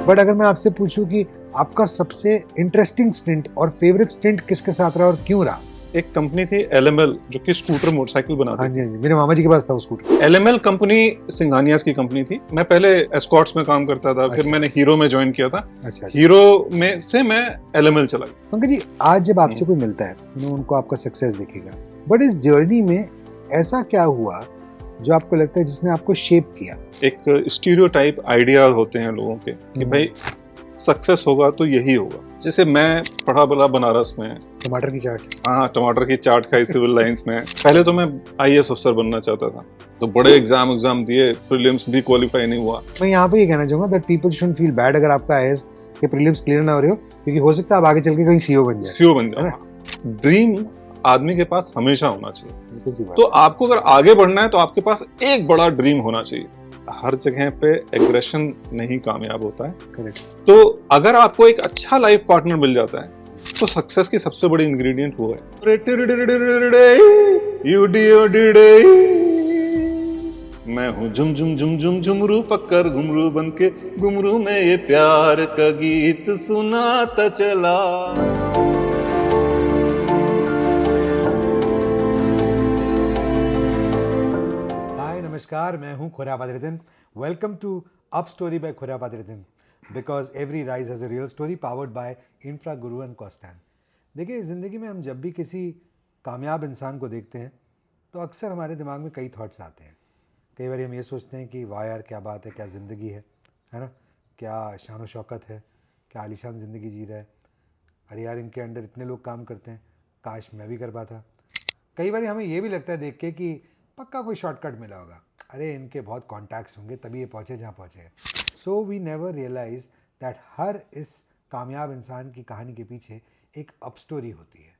But अगर मैं आपसे पूछूं कि आपका सबसे इंटरेस्टिंग स्टिंट और फेवरेट स्टिंट किसके साथ रहा और क्यों रहा? एक कंपनी थी LML जो कि स्कूटर मोटरसाइकिल बनाती हाँ जी, हाँ जी, मेरे मामा जी के पास था वो स्कूटर। LML कंपनी सिंघानियाज की कंपनी थी। मैं पहले एस्कॉर्ट्स में काम करता था, फिर अच्छा। मैंने हीरो में ज्वाइन किया था। अच्छा। हीरो में से मैं LML चला गया। पंकज जी, आज जब आपसे कोई मिलता है उनको आपका सक्सेस दिखेगा, बट इस जर्नी में ऐसा क्या हुआ जो आपको लगता है जिसने आपको शेप किया? एक स्टीरियोटाइप आइडिया होते हैं लोगों के कि भाई सक्सेस होगा तो यही होगा। जैसे मैं पढ़ा बड़ा बनारस में, टमाटर की चाट। हाँ, टमाटर की चाट खाई सिविल लाइंस में। पहले तो मैं IAS अफसर बनना चाहता था, तो बड़े एग्जाम दिए, प्रीलिम्स भी क्वालिफाई नहीं हुआ। मैं यहाँ पे ये कहना चाहूंगा that people shouldn't feel bad अगर आपका IAS के प्रीलिम्स क्लियर ना हो रहे हो, क्योंकि हो सकता है आप आगे चल के कहीं CEO बन जाए। CEO बन जाए। ड्रीम आदमी के पास हमेशा होना चाहिए। तो तो आपको अगर आगे बढ़ना है तो आपके पास एक बड़ा ड्रीम होना चाहिए। हर जगह पे एग्रेशन नहीं कामयाब होता है। करेक्ट। तो अगर आपको एक अच्छा लाइफ पार्टनर मिल जाता है तो सक्सेस की सबसे बड़ी इंग्रेडिएंट वो है। मैं हूँ झुम झुम झुम झुम झुमरू फक्कर घुमरू बनके घुमरू में ये प्यार का गीत सुनाता चला। नमस्कार, मैं हूं Khurya Badruddin. Welcome to up story by Khurya Badruddin, because every rise has a real story powered by Infra Guru and Costan. देखिए, ज़िंदगी में हम जब भी किसी कामयाब इंसान को देखते हैं तो अक्सर हमारे दिमाग में कई थॉट्स आते हैं। कई बार हम ये सोचते हैं कि वाह यार, क्या बात है, क्या ज़िंदगी है ना, क्या शान व शौकत है, क्या आलीशान ज़िंदगी जी रहा है। अरे यार, इनके अंडर इतने लोग काम करते हैं, काश मैं भी कर पाता। कई बार हमें ये भी लगता है देख के कि पक्का कोई शॉर्टकट मिला होगा, अरे इनके बहुत कॉन्टैक्ट्स होंगे तभी ये पहुँचे जहाँ पहुँचे हैं। So we never realise that हर इस कामयाब इंसान की कहानी के पीछे एक अप स्टोरी होती है।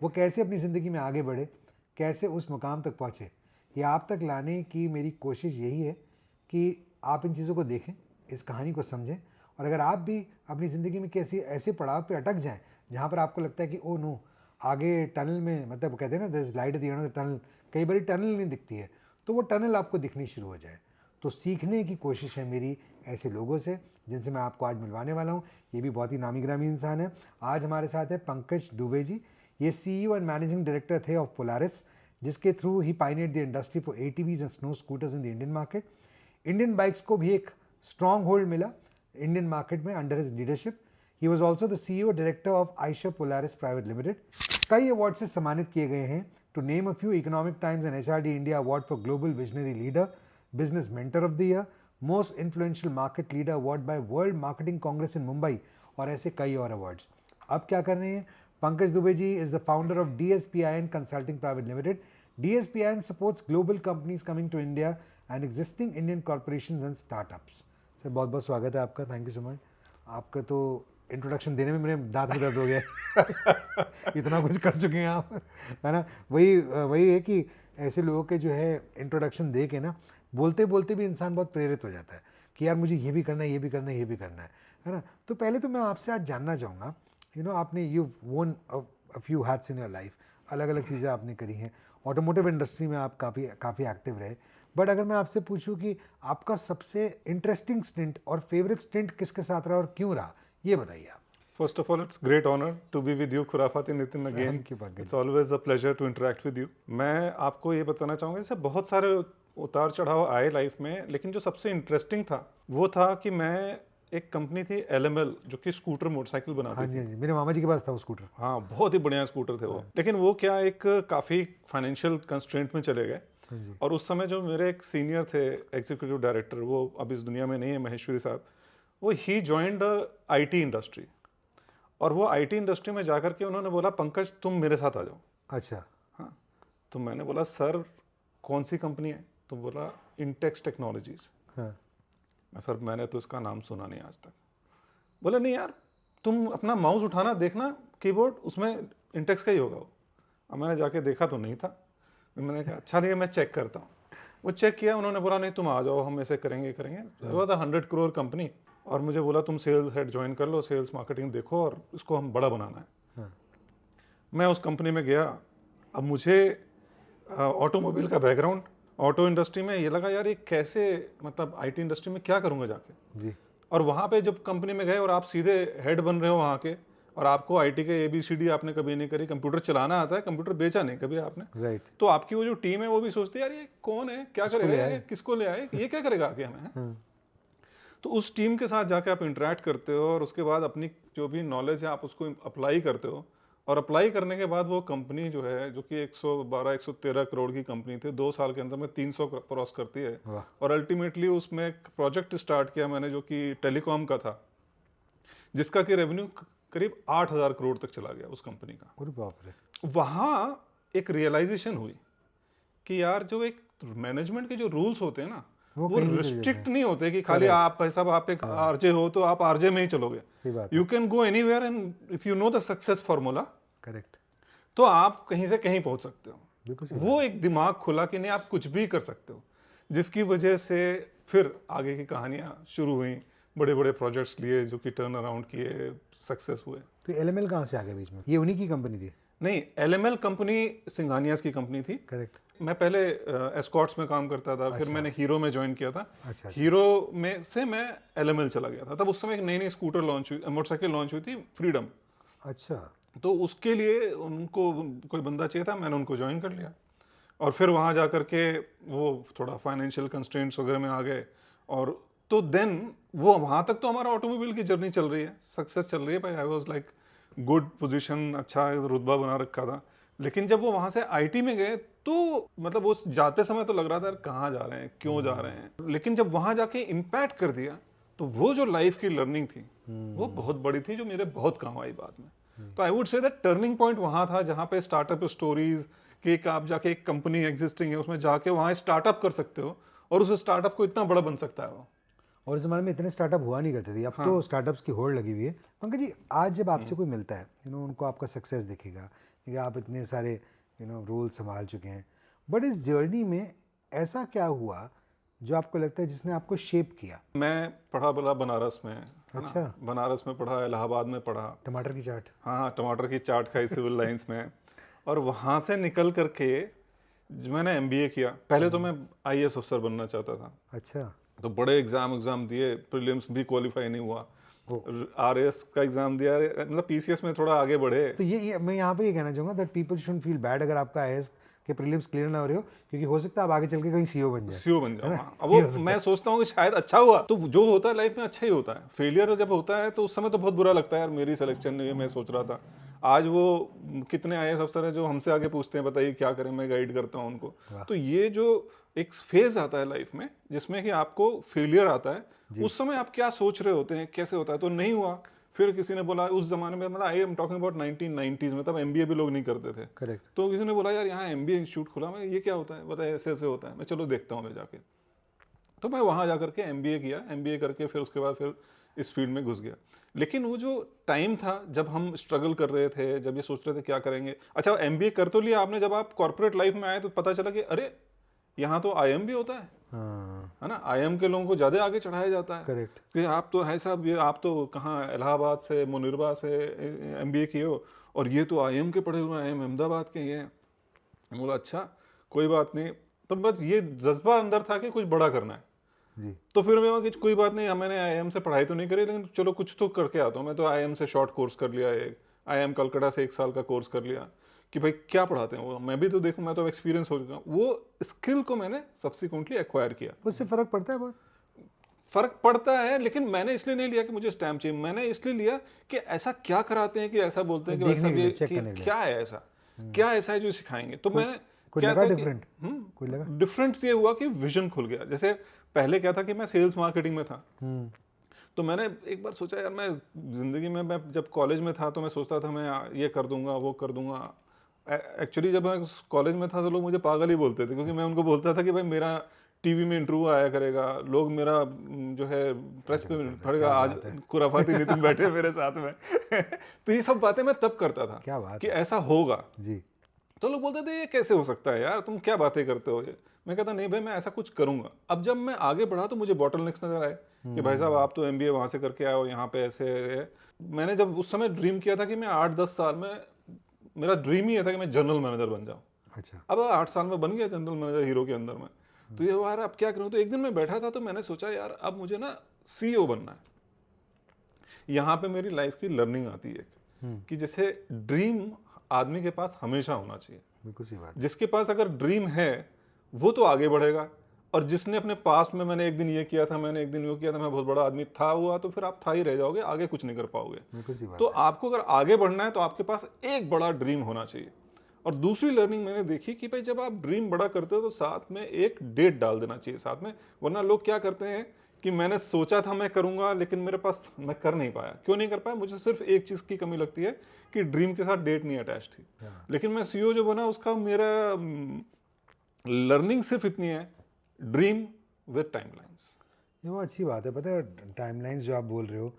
वो कैसे अपनी ज़िंदगी में आगे बढ़े, कैसे उस मुकाम तक पहुँचे, ये आप तक लाने की मेरी कोशिश यही है कि आप इन चीज़ों को देखें, इस कहानी को समझें, और अगर आप भी अपनी ज़िंदगी में कैसी ऐसे पड़ाव पे अटक जाएं जहाँ पर आपको लगता है कि ओ नो, आगे टनल में, मतलब कहते हैं ना there is light at the end of the tunnel, कई बार टनल नहीं दिखती है, तो वो टनल आपको दिखनी शुरू हो जाए। तो सीखने की कोशिश है मेरी ऐसे लोगों से जिनसे मैं आपको आज मिलवाने वाला हूँ। ये भी बहुत ही नामी ग्रामी इंसान है। आज हमारे साथ है पंकज दुबे जी। ये CEO एंड मैनेजिंग डायरेक्टर थे ऑफ पोलारिस, जिसके थ्रू ही pioneered the industry for ATVs and snow scooters in the Indian market. Indian bikes को भी एक स्ट्रॉन्ग होल्ड मिला इंडियन मार्केट में under his leadership. He was also the CEO director of Eicher Polaris private limited. कई award से सम्मानित किए गए हैं। To name a few, Economic Times and HRD India award for global visionary leader, business mentor of the year, most influential market leader award by world marketing congress in Mumbai, और ऐसे कई और अवार्ड्स। अब क्या कर रहे हैं? Pankaj Dubey ji is the founder of DSPIN consulting private limited. DSPIN supports global companies coming to India and existing Indian corporations and startups। Sir, बहुत बहुत स्वागत है आपका। Thank you so much. आपका तो इंट्रोडक्शन देने में मेरे दांत में दर्द हो गया इतना कुछ कर चुके हैं आप, है ना। वही है कि ऐसे लोगों के जो है इंट्रोडक्शन दे के ना, बोलते बोलते भी इंसान बहुत प्रेरित हो जाता है कि यार मुझे ये भी करना है, ये भी करना है, ये भी करना है ना। तो पहले तो मैं आपसे आज जानना चाहूँगा, आपने यू वोन a few hats in your life, अलग अलग चीज़ें आपने करी हैं। ऑटोमोटिव इंडस्ट्री में आप काफ़ी एक्टिव रहे। बट अगर मैं आपसे पूछूं कि आपका सबसे इंटरेस्टिंग स्टिंट और फेवरेट स्टिंट किसके साथ रहा और क्यों रहा, ये बताइए आप। First of all, it's great honor to be with you, खुराफाती Nitin again. Thank you, Pankaj. It's always a pleasure to interact with you. मैं आपको ये बताना चाहूँगा, जैसे बहुत सारे उतार चढ़ाव आए लाइफ में, लेकिन जो सबसे इंटरेस्टिंग था वो था कि मैं एक कंपनी थी LML जो कि स्कूटर मोटरसाइकिल बनाती हाँ थी। जी, हाँ जी, मेरे मामा जी के पास था वो स्कूटर। हाँ, बहुत ही बढ़िया स्कूटर थे वो। लेकिन वो क्या, एक काफ़ी फाइनेंशियल कंस्ट्रेंट में चले गए। और उस समय जो मेरे एक सीनियर थे एग्जीक्यूटिव डायरेक्टर, वो अब इस दुनिया में नहीं है, महेश्वरी साहब, वो ही जॉइंड IT इंडस्ट्री। और वो IT इंडस्ट्री में जाकर के उन्होंने बोला, पंकज तुम मेरे साथ आ जाओ। अच्छा। हाँ, तो मैंने बोला सर कौन सी कंपनी है? तो बोला इंटेक्स टेक्नोलॉजीज। हाँ। सर मैंने तो इसका नाम सुना नहीं आज तक। बोले नहीं यार, तुम अपना माउस उठाना, देखना कीबोर्ड, उसमें इंटेक्स का ही होगा वो। अब मैंने जाके देखा तो नहीं था। मैंने कहा अच्छा नहीं, मैं चेक करता हूँ। वो चेक किया, उन्होंने बोला नहीं तुम आ जाओ, हम ऐसे करेंगे। वो था 100 करोड़ कंपनी, और मुझे बोला तुम सेल्स हेड ज्वाइन कर लो, सेल्स मार्केटिंग देखो, और इसको हम बड़ा बनाना है। हाँ। मैं उस कंपनी में गया। अब मुझे ऑटोमोबाइल का बैकग्राउंड, ऑटो इंडस्ट्री में, ये लगा यार ये कैसे, मतलब IT इंडस्ट्री में क्या करूँगा जाके। जी। और वहाँ पे जब कंपनी में गए और आप सीधे हेड बन रहे हो वहाँ के, और आपको आईटी के ABCD आपने कभी नहीं करी, कंप्यूटर चलाना आता है, कंप्यूटर बेचा नहीं कभी आपने, राइट। तो आपकी वो जो टीम है वो भी सोचती है यार ये कौन है, क्या करेगा, ये किसको ले आए, ये क्या करेगा आगे हमें, हैं? तो उस टीम के साथ जाके आप इंटरेक्ट करते हो और उसके बाद अपनी जो भी नॉलेज है आप उसको अप्लाई करते हो, और अप्लाई करने के बाद वो कंपनी जो है, जो कि 112-113 करोड़ की कंपनी थी, 2 साल के अंदर में 300 क्रॉस करती है। वाह। और अल्टीमेटली उसमें एक प्रोजेक्ट स्टार्ट किया मैंने जो कि टेलीकॉम का था, जिसका कि रेवेन्यू करीब 8,000 करोड़ तक चला गया उस कंपनी का। अरे बाप रे। वहाँ एक रियलाइजेशन हुई कि यार जो एक मैनेजमेंट के जो रूल्स होते हैं ना, वो वो कहीं भी चले रिस्ट्रिक्ट जाते नहीं होते कि खाली आप भाई साहब आप एक आरजे हो तो आप आरजे में ही चलोगे। सही बात है। You can go anywhere and if you know the success formula, correct. तो आप कहीं से कहीं पहुंच सकते हो। बिल्कुल सही। वो एक दिमाग खुला कि नहीं आप कुछ भी कर सकते हो, जिसकी वजह से फिर आगे की कहानियां शुरू हुई, बड़े बड़े प्रोजेक्ट्स लिए जो कि टर्न अराउंड किए, सक्सेस हुए। तो LML कहाँ से आ गया बीच में? ये उन्हीं की कंपनी थी? नहीं, LML कंपनी सिंघानियाज की कंपनी थी। करेक्ट। मैं पहले एस्कॉर्ट्स में काम करता था, फिर मैंने हीरो में ज्वाइन किया था। अच्छा। हीरो में से मैं LML चला गया था। तब उस समय एक नई नई स्कूटर लॉन्च हुई, मोटरसाइकिल लॉन्च हुई थी, फ्रीडम। अच्छा। तो उसके लिए उनको कोई बंदा चाहिए था, मैंने उनको ज्वाइन कर लिया। और फिर वहाँ जा कर के वो थोड़ा फाइनेंशियल कंस्ट्रेंट्स वगैरह में आ गए, और तो देन वो वहाँ तक तो हमारा ऑटोमोबाइल की जर्नी चल रही है, सक्सेस चल रही है भाई। I was like good position, अच्छा रुतबा बना रखा था। लेकिन जब वो वहाँ से आईटी में गए तो मतलब वो जाते समय तो लग रहा था यार कहाँ जा रहे हैं, क्यों जा रहे हैं। लेकिन जब वहाँ जाके इम्पैक्ट कर दिया तो वो जो लाइफ की लर्निंग थी वो बहुत बड़ी थी, जो मेरे बहुत काम आई बाद में। तो I would say that turning point वहाँ था जहाँ पे स्टार्टअप स्टोरीज कि एक आप जाके एक कंपनी एग्जिस्टिंग है उसमें जाके वहाँ स्टार्टअप कर सकते हो और उस स्टार्टअप को इतना बड़ा बन सकता है वो। और इस ज़माने में इतने स्टार्टअप हुआ नहीं करते थे, अब तो स्टार्टअप्स की होड़ लगी हुई है। पंकज जी, आज जब आपसे कोई मिलता है, उनको आपका सक्सेस दिखेगा कि आप इतने सारे रोल संभाल चुके हैं, बट इस जर्नी में ऐसा क्या हुआ जो आपको लगता है जिसने आपको शेप किया? मैं पढ़ा बला बनारस में, है ना? अच्छा। बनारस में पढ़ा, इलाहाबाद में पढ़ा। टमाटर की चाट। हाँ, टमाटर की चाट खाई सिविल लाइंस में। और वहाँ से निकल करके मैंने MBA किया। पहले तो मैं IAS अफसर बनना चाहता था, अच्छा। तो बड़े एग्जाम दिए, प्रीलिम्स भी क्वालिफाई नहीं हुआ, RAS का एग्जाम दिया, मतलब PCS में थोड़ा आगे बढ़े। तो ये मैं यहाँ पे ये कहना चाहूँगा that people shouldn't feel bad अगर आपका IAS के प्रीलिम्स क्लियर ना हो रहे हो, क्योंकि हो सकता है आप आगे चल के कहीं CEO बन जाए। CEO बन जाओ। हाँ, अब वो मैं सोचता हूँ कि शायद अच्छा हुआ, तो जो होता है लाइफ में अच्छा ही होता है। फेलियर जब होता है तो उस समय तो बहुत बुरा लगता है यार, मेरी सिलेक्शन नहीं है, मैं सोच रहा था। आज वो कितने IAS अफसर हैं जो हमसे आगे पूछते हैं बताइए क्या करें, मैं गाइड करता हूँ उनको। तो ये जो एक फेज आता है लाइफ में जिसमें कि आपको फेलियर आता है, उस समय आप क्या सोच रहे होते हैं, कैसे होता है। तो नहीं हुआ, फिर किसी ने बोला उस जमाने में, मतलब I am talking about 1990s में, तब MBA भी लोग नहीं करते थे। करेक्ट। तो किसी ने बोला यार यहाँ MBA इंस्टीट्यूट खुला, मैं ये क्या होता है, बताया ऐसे ऐसे होता है। मैं चलो देखता हूँ मैं जाके। तो मैं वहाँ जा करके MBA किया, MBA करके फिर उसके बाद फिर इस फील्ड में घुस गया। लेकिन वो जो टाइम था जब हम स्ट्रगल कर रहे थे, जब ये सोच रहे थे क्या करेंगे, अच्छा MBA कर तो लिया आपने, जब आप कॉर्पोरेट लाइफ में आए तो पता चला कि अरे यहाँ तो IIM भी होता है, हाँ। है ना। IIM के लोगों को ज़्यादा आगे चढ़ाया जाता है। करेक्ट। कि आप तो है साहब, ये आप तो कहाँ इलाहाबाद से, मुनिरबा से MBA किए हो, और ये तो IIM के पढ़े हुए हैं, IIM अहमदाबाद के ये हैं। मैं बोला अच्छा कोई बात नहीं। तो बस ये जज्बा अंदर था कि कुछ बड़ा करना है जी। तो फिर मैं कि कोई बात नहीं, मैंने IIM से पढ़ाई तो नहीं करी, लेकिन चलो कुछ तो करके आता हूँ। मैं तो IIM से शॉर्ट कोर्स कर लिया, एक IIM कलकत्ता से 1 साल का कोर्स कर लिया कि भाई क्या पढ़ाते हैं वो, मैं भी तो देखूं, मैं तो एक्सपीरियंस हो चुका हूँ। वो स्किल को मैंने सब्सिक्वेंटली एक्वायर किया। उससे फर्क पड़ता है बहुत? फर्क पड़ता है, लेकिन मैंने इसलिए नहीं लिया कि मुझे स्टैम्प चाहिए, मैंने इसलिए लिया कि ऐसा क्या कराते हैं कि ऐसा बोलते हैं कि ऐसा भी कि क्या है, ऐसा क्या ऐसा है जो सिखाएंगे। तो मैंने कोई लगा डिफरेंट? कोई लगा डिफरेंट ये हुआ कि विजन खुल गया। जैसे पहले क्या था कि मैं सेल्स मार्केटिंग में था, तो मैंने एक बार सोचा यार मैं जिंदगी में, मैं जब कॉलेज में था तो मैं सोचता था मैं ये कर दूंगा वो कर दूंगा। एक्चुअली जब मैं कॉलेज में था तो लोग मुझे पागल ही बोलते थे, क्योंकि मैं उनको बोलता था कि भाई मेरा टीवी में इंटरव्यू आया करेगा, लोग मेरा जो है प्रेस पे पड़ेगा, आज खुराफाती नितिन बैठे मेरे साथ में तो ये सब बातें मैं तब करता था। क्या बात कि ऐसा होगा जी। तो लोग बोलते थे ये कैसे हो सकता है यार, तुम क्या बातें करते हो। ये मैं कहता नहीं भाई मैं ऐसा कुछ करूंगा। अब जब मैं आगे बढ़ा तो मुझे बॉटलनेक्स नजर आए कि भाई साहब आप तो MBA वहां से करके आए हो, यहाँ पे ऐसे है। मैंने जब उस समय ड्रीम किया था कि मैं 8-10 साल में, मेरा ड्रीम ही था कि मैं जनरल मैनेजर बन जाऊँ। अच्छा। अब 8 साल में बन गया जनरल मैनेजर हीरो के अंदर में। तो ये यार अब क्या करूँ। तो एक दिन मैं बैठा था तो मैंने सोचा यार अब मुझे ना CEO बनना है। यहाँ पे मेरी लाइफ की लर्निंग आती है कि जैसे ड्रीम आदमी के पास हमेशा होना चाहिए। बिल्कुल सही बात। जिसके पास अगर ड्रीम है वो तो आगे बढ़ेगा, और जिसने अपने पास्ट में मैंने एक दिन ये किया था, मैंने एक दिन वो किया था, मैं बहुत बड़ा आदमी था हुआ, तो फिर आप था ही रह जाओगे, आगे कुछ नहीं कर पाओगे। बिल्कुल सही बात तो है। आपको अगर आगे बढ़ना है तो आपके पास एक बड़ा ड्रीम होना चाहिए। और दूसरी लर्निंग मैंने देखी कि भाई जब आप ड्रीम बड़ा करते हो तो साथ में एक डेट डाल देना चाहिए साथ में। वरना लोग क्या करते हैं कि मैंने सोचा था मैं करूंगा, लेकिन मेरे पास मैं कर नहीं पाया। क्यों नहीं कर पाया? मुझे सिर्फ एक चीज की कमी लगती है कि ड्रीम के साथ डेट नहीं अटैच थी। लेकिन मैं सीईओ जो बना उसका मेरा लर्निंग सिर्फ इतनी है, ड्रीम विद टाइमलाइंस। ये वो अच्छी बात है। पता है टाइमलाइंस जो आप बोल रहे हो,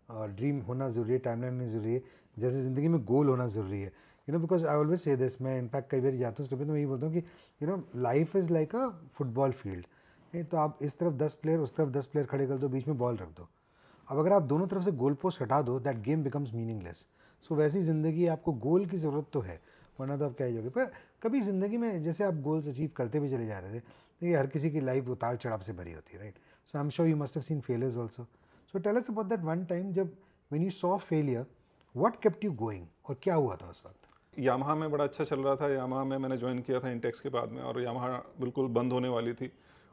ड्रीम होना ज़रूरी है, टाइमलाइन होनी ज़रूरी है, जैसे ज़िंदगी में गोल होना ज़रूरी है। Because I always say this, मैं इनफैक्ट कई बार जाता हूँ तो मैं यही बोलता हूँ कि life is like a football field. नहीं तो आप इस तरफ 10 प्लेयर, उस तरफ 10 प्लेयर खड़े कर दो, बीच में बॉल रख दो। अब अगर आप दोनों तरफ से गोल पोस्ट हटा दो, दैट गेम बिकम्स मीनिंगलेस। सो वैसी ज़िंदगी, आपको गोल की ज़रूरत तो है, वरना तो आप क्या ही होगे। पर कभी ज़िंदगी में जैसे आप गोल्स अचीव करते भी चले जा रहे थे, देखिए हर किसी की लाइफ उतार चढ़ाव से भरी होती है, right? So I am sure you must have seen failures also. So tell us about that one time जब when you saw failure, what kept you going, और क्या हुआ था उस वक्त? यामाहा में बड़ा अच्छा चल रहा था। यामाहा में मैंने ज्वाइन किया था इंटेक्स के बाद में, और यामाहा बिल्कुल बंद होने वाली थी,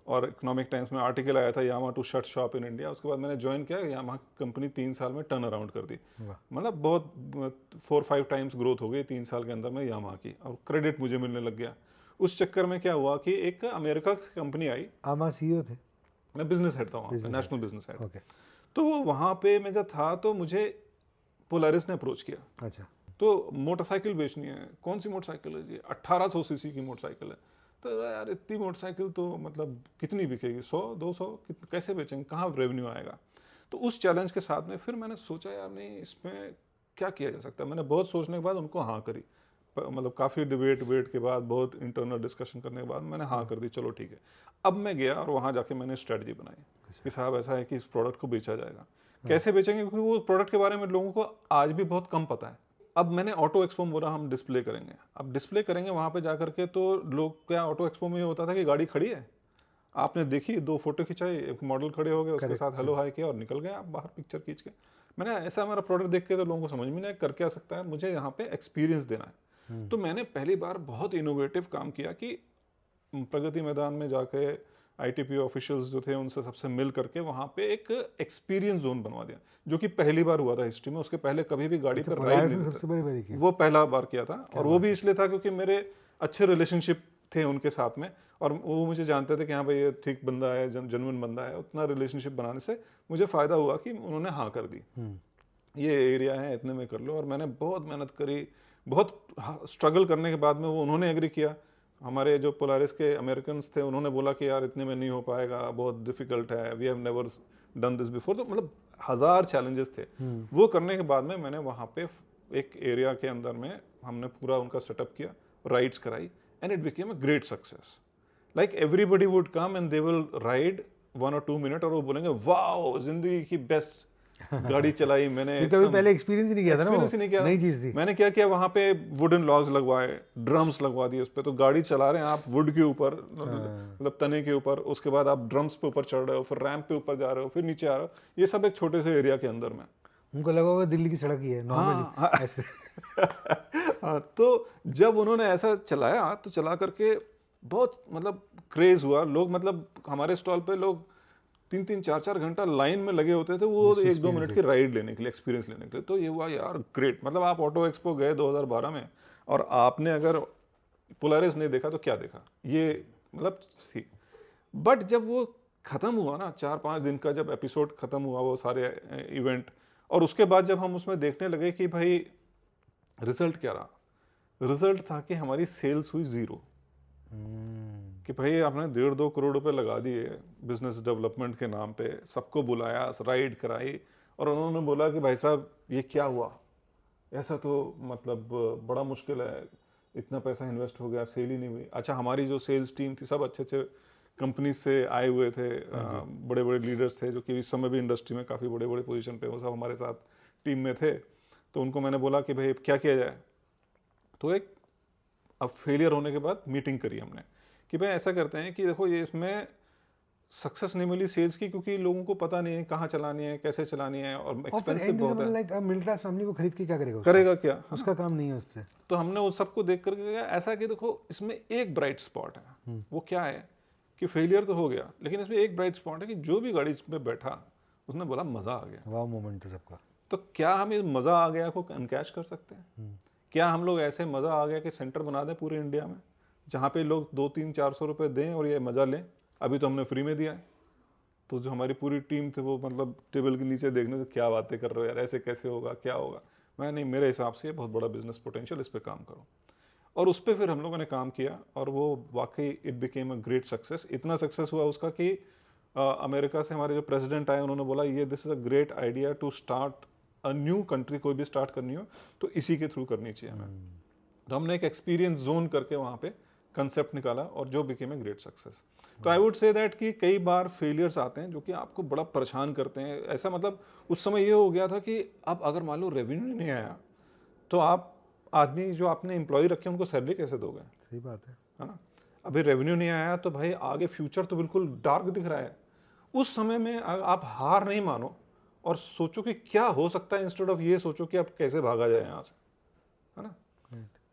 और इकोनॉमिक टाइम्स में आर्टिकल आया था Yamaha to shut shop in India. उसके बाद मैंने ज्वाइन किया, यामाहा कंपनी 3 साल में टर्न अराउंड कर दी। मतलब बहुत 4-5 टाइम्स ग्रोथ हो गई 3 साल के अंदर में यामाहा की, और क्रेडिट मुझे मिलने लग गया। उस चक्कर में क्या हुआ कि एक अमेरिका की कंपनी आई। आप सीईओ थे? मैं बिजनेस हेड था वहाँ पे, नेशनल बिजनेस हेड। ओके। तो वो वहाँ पे मैं जब था तो मुझे पोलारिस ने अप्रोच किया। अच्छा। तो मोटरसाइकिल बेचनी है। कौन सी मोटरसाइकिल है जी? 1800 सीसी की मोटरसाइकिल है। तो यार इतनी मोटरसाइकिल तो मतलब कितनी बिकेगी? 100-200 कैसे बेचेंगे? कहाँ रेवेन्यू आएगा? तो उस चैलेंज के साथ में फिर मैंने सोचा यार नहीं, इसमें क्या किया जा सकता है। मैंने बहुत सोचने के बाद उनको हाँ करी। मतलब काफ़ी डिबेट के बाद, बहुत इंटरनल डिस्कशन करने के बाद मैंने हाँ कर दी, चलो ठीक है। अब मैं गया और वहाँ जाके मैंने स्ट्रेटजी बनाई कि साहब ऐसा है कि इस प्रोडक्ट को बेचा जाएगा। कैसे बेचेंगे? क्योंकि वो प्रोडक्ट के बारे में लोगों को आज भी बहुत कम पता है। अब मैंने ऑटो एक्सपो में बोला हम डिस्प्ले करेंगे। अब डिस्प्ले करेंगे वहाँ पे जा करके, तो लोग क्या, ऑटो एक्सपो में ये होता था कि गाड़ी खड़ी है, आपने देखी, 2 फोटो खिंचाई, एक मॉडल खड़े हो गए, उसके साथ हेलो हाय किया और निकल गए आप बाहर पिक्चर खींच के। मैंने ऐसा हमारा प्रोडक्ट देख के तो लोगों को समझ में नहीं आया कर क्या सकता है, मुझे यहाँ पे एक्सपीरियंस देना है। तो मैंने पहली बार बहुत इनोवेटिव काम किया कि प्रगति मैदान में जाके आईटीपी ऑफिशियल्स जो थे उनसे सबसे मिल करके वहाँ पे एक एक्सपीरियंस जोन बनवा दिया, जो कि पहली बार हुआ था हिस्ट्री में। उसके पहले कभी भी गाड़ी पर राइड नहीं सबसे बड़ी बारी की? वो पहला बार किया था, और वो भी इसलिए था क्योंकि मेरे अच्छे रिलेशनशिप थे उनके साथ में, और वो मुझे जानते थे कि हाँ भाई ये ठीक बंदा है, जेन्युइन बंदा है। उतना रिलेशनशिप बनाने से मुझे फ़ायदा हुआ कि उन्होंने हाँ कर दी, ये एरिया है इतने में कर लो। और मैंने बहुत मेहनत करी, बहुत स्ट्रगल करने के बाद में वो उन्होंने एग्री किया। हमारे जो पोलारिस के अमेरिकन्स थे उन्होंने बोला कि यार इतने में नहीं हो पाएगा, बहुत डिफिकल्ट है, we have never done this before. तो मतलब 1000 चैलेंजेस थे। वो करने के बाद में मैंने वहाँ पे एक एरिया के अंदर में हमने पूरा उनका सेटअप किया, राइड्स कराई, and it became a great success. Like everybody would come and they will ride 1 और 2 मिनट, और वो बोलेंगे वाओ जिंदगी की बेस्ट गाड़ी चलाई मैंने। कभी पहले एक्सपीरियंस ही नहीं किया था ना, एक्सपीरियंस ही नहीं किया, नई चीज थी। मैंने क्या किया, वहाँ पे वुडन लॉग्स लगवाए, ड्रम्स लगवा दिए उस पर। तो गाड़ी चला रहे हैं आप वुड के ऊपर, मतलब तने के ऊपर, उसके बाद आप ड्रम्स पे ऊपर चढ़ रहे हो, फिर रैंप पे ऊपर जा रहे हो, फिर नीचे आ रहे हो। ये सब एक छोटे से एरिया के अंदर में। उनको लगा होगा दिल्ली की सड़क ही है नॉर्मली ऐसे। हाँ, तो जब उन्होंने ऐसा चलाया तो चला करके बहुत मतलब क्रेज हुआ। लोग मतलब हमारे स्टॉल पे लोग 3-3, 4-4 घंटा लाइन में लगे होते थे वो 1-2 मिनट की राइड लेने के लिए, एक्सपीरियंस लेने के लिए। तो ये हुआ यार ग्रेट। मतलब आप ऑटो एक्सपो गए 2012 में, और आपने अगर पोलारिस नहीं देखा तो क्या देखा, ये मतलब थी। बट जब वो खत्म हुआ ना, 4-5 दिन का जब एपिसोड खत्म हुआ वो सारे इवेंट, और उसके बाद जब हम उसमें देखने लगे कि भाई रिजल्ट क्या रहा, रिजल्ट था कि हमारी सेल्स हुई 0। कि भाई आपने 1.5-2 करोड़ रुपए लगा दिए बिजनेस डेवलपमेंट के नाम पे, सबको बुलाया, राइड कराई, और उन्होंने बोला कि भाई साहब ये क्या हुआ, ऐसा तो मतलब बड़ा मुश्किल है, इतना पैसा इन्वेस्ट हो गया, सेल ही नहीं हुई। अच्छा, हमारी जो सेल्स टीम थी सब अच्छे अच्छे कंपनी से आए हुए थे, बड़े बड़े लीडर्स थे जो कि इस समय भी इंडस्ट्री में काफ़ी बड़े बड़े पोजीशन पे, वो सब हमारे साथ टीम में थे। तो उनको मैंने बोला कि भाई क्या किया जाए। तो एक अब फेलियर होने के बाद मीटिंग करी हमने कि भाई ऐसा करते हैं कि देखो ये इसमें सक्सेस नहीं मिली सेल्स की, क्योंकि लोगों को पता नहीं है कहाँ चलानी है, कैसे चलानी है, और और फिर एक्सपेंसिव एंड बहुत है। लाइक मिडिल क्लास फैमिली को खरीद के क्या करेगा उसका? करेगा क्या, है ना? उसका काम नहीं है उससे। तो हमने उस सबको देख करके कहा ऐसा कि देखो इसमें एक ब्राइट स्पॉट है। वो क्या है कि फेलियर तो हो गया, लेकिन इसमें एक ब्राइट स्पॉट है कि जो भी गाड़ी में बैठा उसने बोला मजा आ गया। वाह मोमेंट है सबका। तो क्या हम इस मजा आ गया को अनकैश कर सकते हैं? क्या हम लोग ऐसे मजा आ गया कि सेंटर बना दें पूरे इंडिया में, जहाँ पे लोग 200-300-400 रुपए दें और ये मजा लें? अभी तो हमने फ्री में दिया है। तो जो हमारी पूरी टीम थी वो मतलब टेबल के नीचे देखने से क्या बातें कर रहे हो यार, ऐसे कैसे होगा, क्या होगा? मैं नहीं, मेरे हिसाब से ये बहुत बड़ा बिजनेस पोटेंशियल, इस पे काम करो। और उस पर फिर हम लोगों ने काम किया और वो वाकई it became a great success. इतना सक्सेस हुआ उसका कि अमेरिका से हमारे जो प्रेसिडेंट आए उन्होंने बोला ये this is a great idea to start a new country, कोई भी स्टार्ट करनी हो तो इसी के थ्रू करनी चाहिए हमें। तो हमने एक एक्सपीरियंस जोन करके वहाँ पे कंसेप्ट निकाला और जो बिकेम ए ग्रेट सक्सेस। तो आई वुड से दैट कि कई बार फेलियर्स आते हैं जो कि आपको बड़ा परेशान करते हैं। ऐसा मतलब उस समय ये हो गया था कि अब अगर मान लो रेवेन्यू नहीं आया तो आप आदमी जो आपने एम्प्लॉय रखे उनको सैलरी कैसे दोगे? सही बात है ना? अभी रेवेन्यू नहीं आया तो भाई आगे फ्यूचर तो बिल्कुल डार्क दिख रहा है। उस समय में आप हार नहीं मानो और सोचो कि क्या हो सकता है, इंस्टेड ऑफ ये सोचो कि अब कैसे भागा जाए यहाँ से, है ना?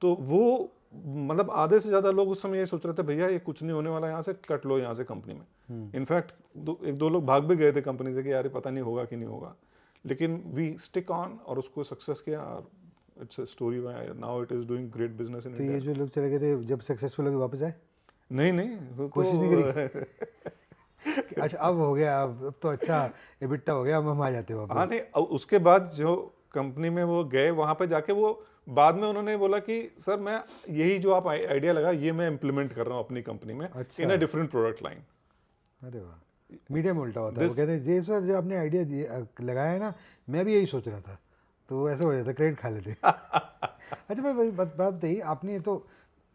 तो वो मतलब आधे से ज्यादा लोग उस समय ये सोच रहे थे भैया ये कुछ नहीं होने वाला, यहाँ से कट लो यहाँ से कंपनी में। इनफैक्ट एक दो लोग भाग भी गए थे कंपनी से कि यार ये पता नहीं होगा कि नहीं होगा, लेकिन वी स्टिक ऑन और उसको सक्सेस किया। It's a story, now it is doing great business in तो ये इंडिया। जो लोग चले गए थे जब सक्सेसफुल होके वापस आए? नहीं नहीं, वो कोशिश तो नहीं कि अच्छा अब हो गया, अब तो अच्छा एबिटा हो गया, अब हम आ जाते हैं हाँ वापस। नहीं, उसके बाद जो कंपनी में वो गए वहां पे जाके वो बाद में उन्होंने बोला कि सर मैं यही जो आप आइडिया लगा ये मैं इम्प्लीमेंट कर रहा हूँ अपनी कंपनी में अच्छा। इन अ डिफरेंट प्रोडक्ट लाइन। अरे वाह, मीडिया में उल्टा होता है। वो This- कहते हैं जे सर जो आपने आइडिया लगाया है ना, मैं भी यही सोच रहा था, तो ऐसे हो जाता, क्रेडिट खा लेते। अच्छा मैं बात बताइए, आपने तो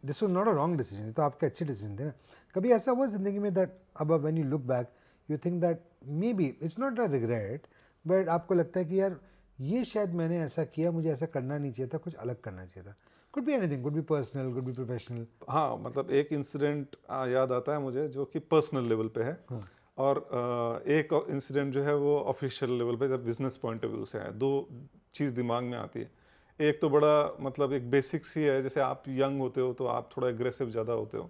this was not a wrong decision, तो आपके अच्छे डिसीजन थे ना। कभी ऐसा हुआ जिंदगी में दैट अब when you look back you think that may be it's not a regret, but आपको लगता है कि यार ये शायद मैंने ऐसा किया, मुझे ऐसा करना नहीं चाहिए था, कुछ अलग करना चाहिए था? Could be anything, could be personal, could be professional. हाँ मतलब एक इंसिडेंट याद आता है मुझे जो कि पर्सनल लेवल पे है, और एक इंसिडेंट जो है वो ऑफिशियल लेवल पे जब बिजनेस पॉइंट ऑफ व्यू से है। दो चीज़ दिमाग में आती है। एक तो बड़ा मतलब एक बेसिक सी है, जैसे आप यंग होते हो तो आप थोड़ा एग्रेसिव ज़्यादा होते हो,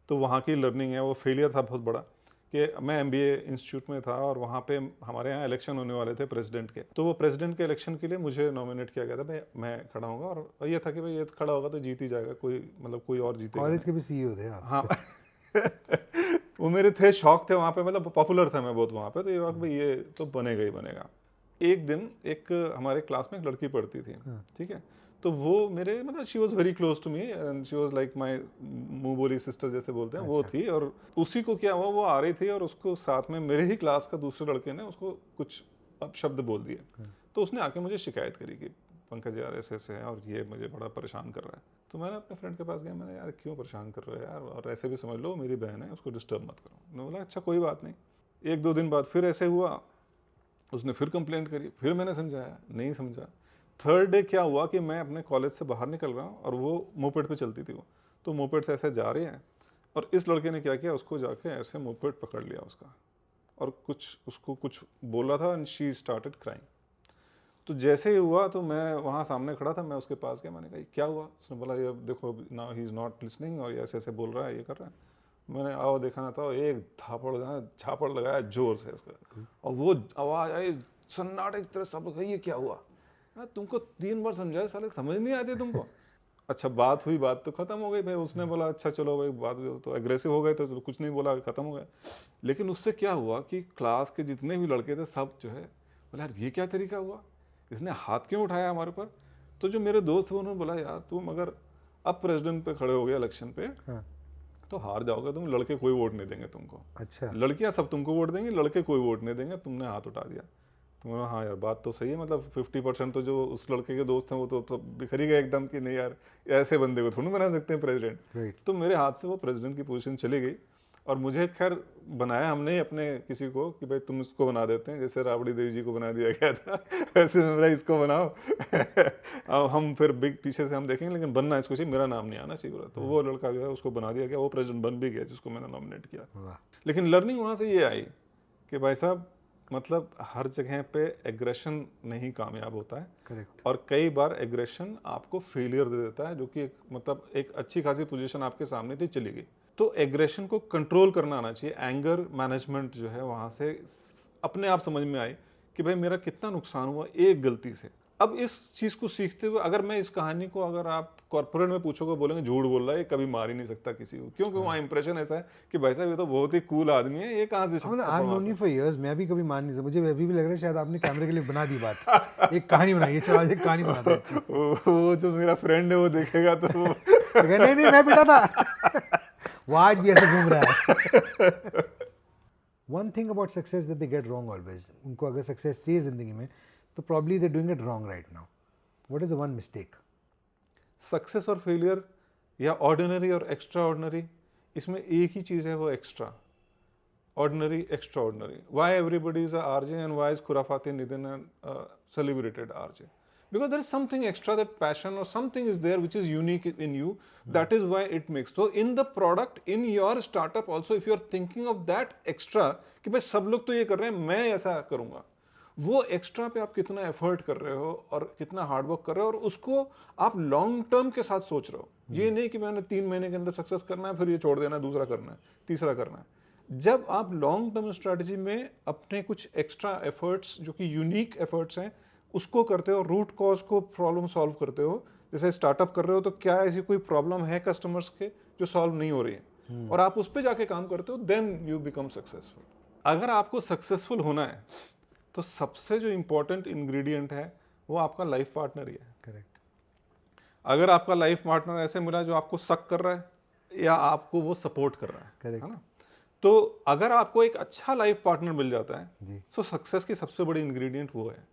तो वहाँ की लर्निंग है। वो फेलियर था बहुत बड़ा कि मैं एमबीए इंस्टीट्यूट में था और वहाँ पे हमारे यहाँ इलेक्शन होने वाले थे प्रेसिडेंट के। तो वो प्रेसिडेंट के इलेक्शन के लिए मुझे नॉमिनेट किया गया था, मैं खड़ा होऊंगा, और ये था कि भाई ये खड़ा होगा तो जीत ही जाएगा, कोई मतलब कोई और जीतेगा कॉलेज नहीं। के भी सीईओ थे आप? हाँ वो मेरे थे, शौक थे वहाँ पे, मतलब पॉपुलर था मैं बहुत वहाँ पे, तो ये वक्त भाई ये तो बनेगा ही बनेगा। एक दिन एक हमारे क्लास में एक लड़की पढ़ती थी, ठीक है? तो वो मेरे मतलब she was very close to me and she was like my मुंह बोली सिस्टर जैसे बोलते हैं, वो थी। और उसी को क्या हुआ, वो आ रही थी और उसको साथ में मेरे ही क्लास का दूसरे लड़के ने उसको कुछ शब्द बोल दिए। तो उसने आके मुझे शिकायत करी कि पंकज यार ऐसे ऐसे है और ये मुझे बड़ा परेशान कर रहा है। तो मैंने अपने फ्रेंड के पास गया, मैंने यार क्यों परेशान कर रहे हो यार, और ऐसे भी समझ लो मेरी बहन है, उसको डिस्टर्ब मत करो। मैंने बोला अच्छा कोई बात नहीं। एक दो दिन बाद फिर ऐसे हुआ, उसने फिर कंप्लेंट करी, फिर मैंने समझाया, नहीं समझा। थर्ड डे क्या हुआ कि मैं अपने कॉलेज से बाहर निकल रहा हूँ और वो मोपेड पे चलती थी, वो तो मोपेड से ऐसे जा रही है और इस लड़के ने क्या किया, उसको जाके ऐसे मोपेड पकड़ लिया उसका और कुछ उसको कुछ बोला था एंड शी स्टार्टेड क्राइंग। तो जैसे ही हुआ तो मैं वहाँ सामने खड़ा था, मैं उसके पास गया, मैंने कहा क्या हुआ? उसने बोला ये देखो now he is not listening और ये ऐसे ऐसे बोल रहा है, ये कर रहा है। मैंने आओ देखा ना, था एक झापड़ लगाया जोर से उसका, और वो आवाज़ आई सन्नाटे की तरह, सब लोग ये क्या हुआ? तुमको 3 बार समझाया साले, समझ नहीं आती तुमको? अच्छा बात हुई, बात तो खत्म हो गई भाई। उसने बोला अच्छा चलो भाई, बात तो एग्रेसिव हो गए थे तो कुछ नहीं बोला, खत्म हो गया। लेकिन उससे क्या हुआ कि क्लास के जितने भी लड़के थे सब जो है बोला यार ये क्या तरीका हुआ, इसने हाथ क्यों उठाया हमारे पर? तो जो मेरे दोस्त थे उन्होंने बोला यार तुम अगर अब प्रेसिडेंट पे खड़े हो गए इलेक्शन पे, हाँ। तो हार जाओगे तुम, लड़के कोई वोट नहीं देंगे तुमको। अच्छा। लड़कियां सब तुमको वोट देंगी, लड़के कोई वोट नहीं देंगे, तुमने हाथ उठा दिया। तो मैं हाँ यार बात तो सही है, मतलब 50% तो जो उस लड़के के दोस्त हैं वो तो बिखर ही गए एकदम कि नहीं यार ऐसे बंदे को थोड़ी बना सकते हैं प्रेसिडेंट। राइट। तो मेरे हाथ से वो प्रेसिडेंट की पोजीशन चली गई और मुझे खैर बनाया हमने ही अपने किसी को कि भाई तुम इसको बना देते हैं, जैसे राबड़ी देवी जी को बना दिया गया था वैसे मेरा इसको बनाओ अब हम फिर बिग पीछे से हम देखेंगे, लेकिन बनना इसको चाहिए, मेरा नाम नहीं आना चाहिए पूरा। तो वो लड़का जो है उसको बना दिया गया, वो प्रेसिडेंट बन भी गया जिसको मैंने नॉमिनेट किया। वाह, लेकिन लर्निंग वहाँ से ये आई कि भाई साहब मतलब हर जगह पे एग्रेशन नहीं कामयाब होता है, करेक्ट, और कई बार एग्रेशन आपको फेलियर दे देता है, जो कि मतलब एक अच्छी खासी पोजीशन आपके सामने थी चली गई। तो एग्रेशन को कंट्रोल करना आना चाहिए। एंगर मैनेजमेंट जो है वहाँ से अपने आप समझ में आई कि भाई मेरा कितना नुकसान हुआ एक गलती से। अब इस चीज़ को सीखते हुए अगर मैं इस कहानी को अगर आप कॉर्पोरेट में पूछोगे, बोलेंगे झूठ बोल रहा है, ये कभी मार ही नहीं सकता किसी को, क्योंकि वहाँ इंप्रेशन ऐसा है कि भाई साहब ये तो बहुत ही कूल आदमी है, ये कहाँ से I am known you for years, मैं भी कभी मान नहीं सकता, मुझे अभी भी लग रहा है शायद आपने कैमरे के लिए बना दी बात, एक कहानी बनाई है, चलो आज एक कहानी सुनाते हैं अच्छी। वो जो मेरा फ्रेंड है वो देखेगा तो वो नहीं नहीं मैं पिटा था वो आज भी ऐसे घूम रहा है। One thing about success that they get wrong always, उनको अगर सक्सेस चाहिए जिंदगी में तो probably they doing it wrong right now. What is the one mistake? Success और फेलियर या ऑर्डिनरी और एक्स्ट्रा ऑर्डिनरी, इसमें एक ही चीज़ है, वो extraordinary extraordinary. Why everybody is RJ and why is खुराफाती Nitin celebrated RJ? Because there is something extra, that passion or something is there which is unique in you. That is why it makes. So in the product, in your startup also, if you are thinking of that extra कि भाई सब लोग तो ये कर रहे हैं, मैं ऐसा करूंगा, वो एक्स्ट्रा पे आप कितना एफर्ट कर रहे हो और कितना हार्ड वर्क कर रहे हो, और उसको आप लॉन्ग टर्म के साथ सोच रहे हो। ये नहीं कि मैंने 3 महीने के अंदर सक्सेस करना है, फिर ये छोड़ देना है, दूसरा करना है, तीसरा करना है। जब आप लॉन्ग टर्म स्ट्रेटजी में अपने कुछ एक्स्ट्रा एफर्ट्स जो कि यूनिक एफर्ट्स हैं उसको करते हो, रूट कॉज को प्रॉब्लम सॉल्व करते हो। जैसे स्टार्टअप कर रहे हो तो क्या ऐसी कोई प्रॉब्लम है कस्टमर्स के जो सॉल्व नहीं हो रही है, और आप उस पर जाके काम करते हो, देन यू बिकम सक्सेसफुल। अगर आपको सक्सेसफुल होना है तो सबसे जो इंपॉर्टेंट इंग्रेडिएंट है वो आपका लाइफ पार्टनर ही है। करेक्ट। अगर आपका लाइफ पार्टनर ऐसे मिला जो आपको सक कर रहा है या आपको वो सपोर्ट कर रहा है करेक्ट, ना, तो अगर आपको एक अच्छा लाइफ पार्टनर मिल जाता है जी, तो सक्सेस की सबसे बड़ी इंग्रेडिएंट वो है।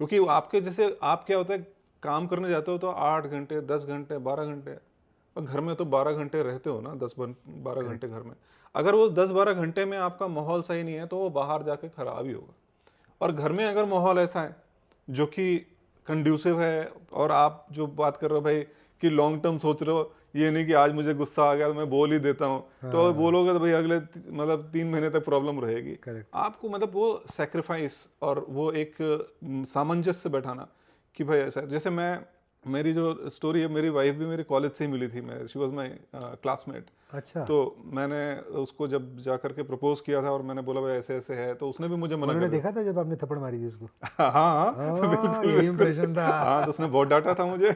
क्योंकि आपके जैसे आप क्या होता है, काम करने जाते हो तो 8 घंटे 10 घंटे 12 घंटे, और घर में तो 12 घंटे रहते हो ना, 10-12 घंटे घर में। अगर वो 10-12 घंटे में आपका माहौल सही नहीं है तो वो बाहर जाके खराब ही होगा। और घर में अगर माहौल ऐसा है जो कि कंड्यूसिव है, और आप जो बात कर रहे हो भाई कि लॉन्ग टर्म सोच रहे हो, ये नहीं कि आज मुझे गुस्सा आ गया तो मैं बोल ही देता हूँ, तो बोलोगे तो भाई अगले मतलब 3 महीने तक प्रॉब्लम रहेगी। करेक्ट, आपको मतलब वो सेक्रीफाइस और वो एक सामंजस्य बैठाना कि भाई ऐसा, जैसे मेरी जो स्टोरी है, मेरी वाइफ भी मेरी कॉलेज से ही मिली थी, मैं शी वाज माय क्लासमेट। अच्छा, तो मैंने उसको जब जा करके प्रपोज किया था और मैंने बोला भाई ऐसे ऐसे है, तो उसने भी मुझे मना उन्होंने कर दिया। देखा था जब आपने थप्पड़ मारी थी उसको? हाँ हाँ यही इंप्रेशन था। हाँ, तो उसने बहुत डांटा था मुझे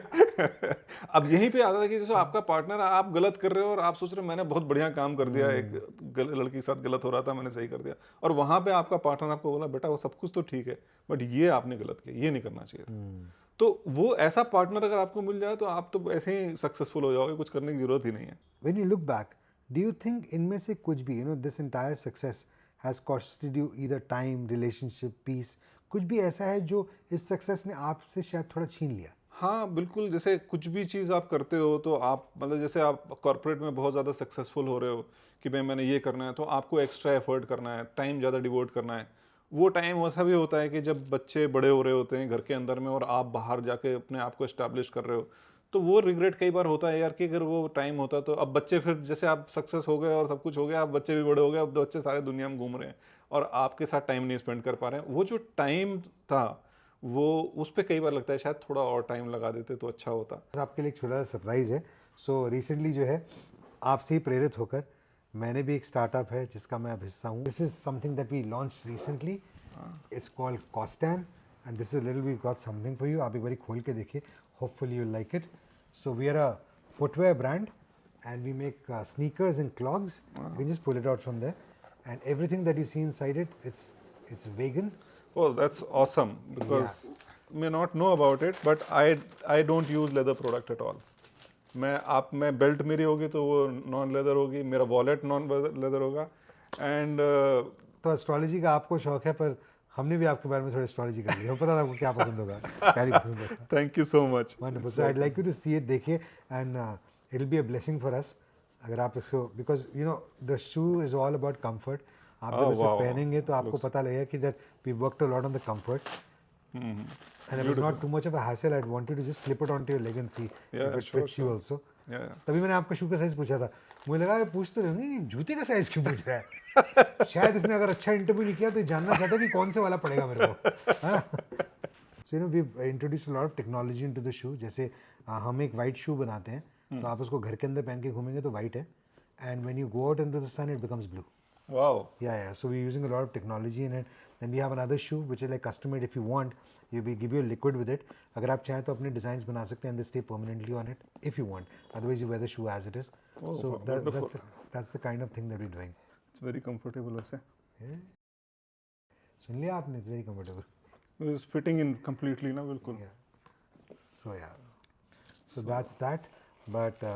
अब यहीं पे आता था कि जैसे आपका पार्टनर, आप गलत कर रहे हो और आप सोच रहे हो मैंने बहुत बढ़िया काम कर दिया, एक लड़की के साथ गलत हो रहा था, मैंने सही कर दिया, और वहां पे आपका पार्टनर आपको बोला बेटा वो सब कुछ तो ठीक है बट ये आपने गलत किया, ये नहीं करना चाहिए था। तो वो ऐसा पार्टनर अगर आपको मिल जाए तो आप तो ऐसे ही सक्सेसफुल हो जाओगे, कुछ करने की जरूरत ही नहीं है। When you look back, do you think इनमें से कुछ भी, this entire success has costed you either time, relationship, peace, कुछ भी ऐसा है जो इस सक्सेस ने आपसे शायद थोड़ा छीन लिया? हाँ बिल्कुल, जैसे कुछ भी चीज़ आप करते हो तो आप मतलब जैसे आप कॉर्पोरेट में बहुत ज़्यादा सक्सेसफुल हो रहे हो कि भाई मैंने ये करना है, तो आपको एक्स्ट्रा एफर्ट करना है, टाइम ज़्यादा डिवोट करना है। वो टाइम ऐसा भी होता है कि जब बच्चे बड़े हो रहे होते हैं घर के अंदर में और आप बाहर जाके अपने आप को एस्टैब्लिश कर रहे हो, तो वो रिग्रेट कई बार होता है यार कि अगर वो टाइम होता तो। अब बच्चे फिर जैसे आप सक्सेस हो गए और सब कुछ हो गया, अब बच्चे भी बड़े हो गए, अब बच्चे सारे दुनिया में घूम रहे हैं और आपके साथ टाइम नहीं स्पेंड कर पा रहे हैं। वो जो टाइम था वो उस पर कई बार लगता है शायद थोड़ा और टाइम लगा देते तो अच्छा होता। आपके लिए एक छोटा सा सरप्राइज है। सो रिसेंटली जो है आपसे ही प्रेरित होकर मैंने भी एक स्टार्टअप है जिसका मैं अब हिस्सा हूँ। This is something that we launch recently, it's called Costan and this is little we got something for you. आप एक बार खोल के देखिए, hopefully you like it. So we are a footwear brand and we make sneakers and clogs. You can just pull it out from there, and everything that you see inside it, it's vegan. Oh, that's awesome because may not know about it, but I don't use leather product at all. मैं belt मेरी होगी तो वो non leather होगी, मेरा wallet non leather होगा, and तो astrology का आपको शौक है, पर हमने भी आपके बारे में थोड़ी एस्ट्रोलॉजी कर ली है, पता था आपको क्या पसंद होगा, क्या नहीं पसंद होगा। Thank you so much. Wonderful. So I'd like you to see it, देखिए, and it'll be a blessing for us. अगर आप इसको because you know the shoe is all about comfort, आप जब Oh, इसे wow. पहनेंगे तो आपको पता लगेगा कि that we worked a lot on the comfort and it was not too much of a hassle. I'd wanted to just slip it onto your leg and see Yeah, if it sure, fits you sure. also. Yeah, yeah. तभी मैंने आपका शू का size पूछा था, मुझे लगा ये पूछ तो रहे जूते का साइज क्यों पूछ रहा है शायद इसने अगर अच्छा इंटरव्यू नहीं किया तो ये जानना चाहता है कि कौन से वाला पड़ेगा मेरे को. So you know we introduce a lot of technology into the shoe. जैसे हम एक वाइट शू बनाते हैं तो आप उसको घर के अंदर पहन के घूमेंगे तो वाइट है, and when you go out into the sun it becomes blue. Wow. Yeah. So we're using a lot of technology in it. Then we have another shoe which is like custom made. If you want, we give you a liquid with it. अगर आप चाहें तो अपने designs बना सकते हैं and they stay permanently on it if you want. Otherwise you wear the shoe as it is. Oh, So wonderful. that's the kind of thing that we're doing. It's very comfortable वैसे. सुन लिया आपने? It's very comfortable. It's fitting in completely ना बिल्कुल. Yeah. So yeah. So that's that. But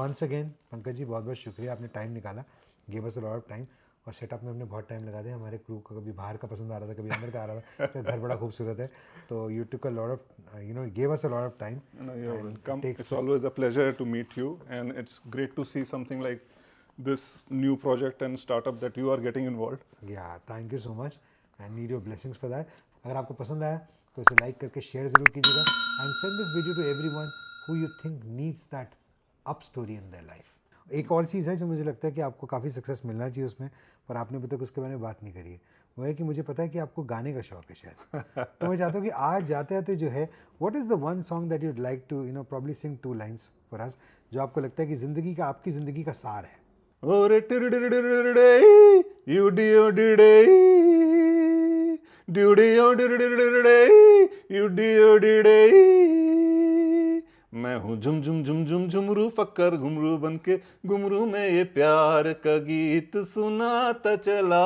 once again Pankaj ji बहुत बहुत शुक्रिया, आपने time निकाला, gave us a lot of time. और सेटअप में हमने बहुत टाइम लगा दिया. हमारे क्रू को कभी बाहर का पसंद आ रहा था, कभी अंदर का आ रहा था, फिर घर बड़ा खूबसूरत है, तो you took a lot of you know gave us a lot of time. No, you're and welcome. takes- It's always a pleasure to meet you, and it's great to see something like this new project and startup that you are getting involved. Yeah, thank you so much. I need your blessings for that. अगर आपको पसंद आया तो इसे like करके share ज़रूर कीजिएगा, and send this video to everyone who you think needs that up story in their life. एक और चीज़ है जो मुझे लगता है कि आपको काफ़ी सक्सेस मिलना चाहिए उसमें, पर आपने अभी तक उसके बारे में बात नहीं करी है. वो है कि मुझे पता है कि आपको गाने का शौक है शायद, तो मैं चाहता हूँ कि आज जाते जाते जो है, what is the one song that you'd like to you know probably sing 2 lines for us, जो आपको लगता है कि ज़िंदगी का, आपकी ज़िंदगी का सार है. Ore tirdidididididay, udiodiday, dudiodididididay, udiodiday. मैं हूँ झुम झुम झुम झुम झुमरू फक्कर घुमरू बनके घुमरू में ये प्यार का गीत सुनाता चला.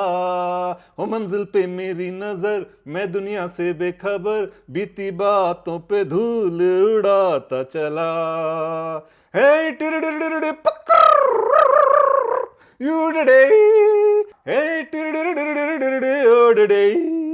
हो मंजिल पे मेरी नजर, मैं दुनिया से बेखबर, बीती बातों पे धूल उड़ाता चला. हे टिरडिडिडिडिडे पक्कर you today, hey, oh today.